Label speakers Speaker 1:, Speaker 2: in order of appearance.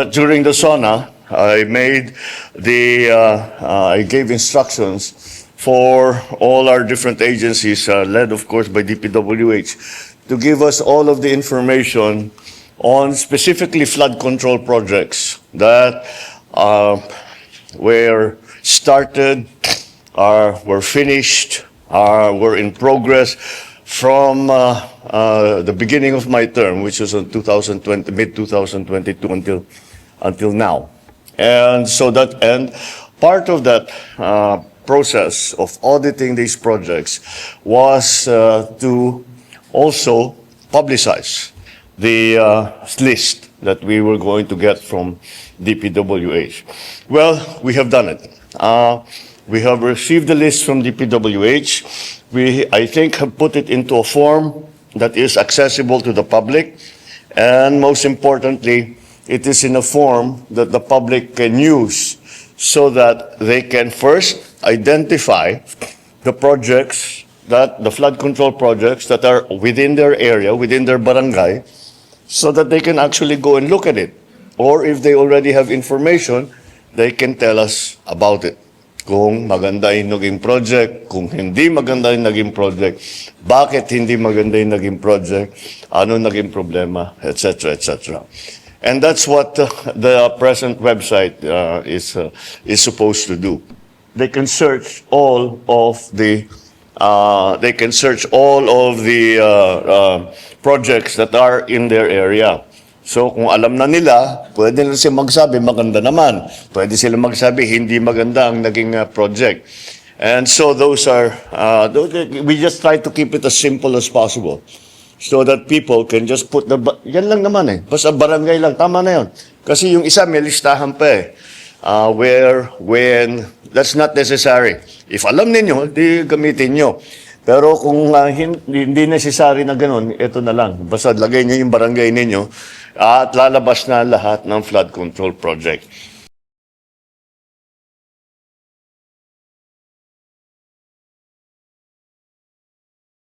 Speaker 1: During the SONA, I gave instructions for all our different agencies, led of course by DPWH, to give us all of the information on specifically flood control projects that were started, were finished, were in progress from the beginning of my term, which was in mid-2022 until now. And part of that process of auditing these projects was to also publicize the list that we were going to get from DPWH. Well, we have done it. We have received the list from DPWH. I think, have put it into a form that is accessible to the public. And most importantly, it is in a form that the public can use so that they can first identify the projects, the flood control projects that are within their area, within their barangay, so that they can actually go and look at it. Or if they already have information, they can tell us about it. Kung maganda yung naging project, kung hindi maganda yung naging project, bakit hindi maganda yung naging project, ano naging problema, etc., etc. And that's what the present website is supposed to do. They can search all of the projects that are in their area. So kung alam na nila, pwede nila siya magsabi maganda naman. Pwede sila magsabi hindi maganda ang naging project. And so we just try to keep it as simple as possible, so that people can just put yan lang naman eh. Basta barangay lang, tama na yun. Kasi yung isa may listahan pa eh. When, that's not necessary. If alam ninyo, di gamitin nyo. Pero kung hindi necessary na ganun, ito na lang. Basta lagay nyo yung barangay ninyo at lalabas na lahat ng flood control project.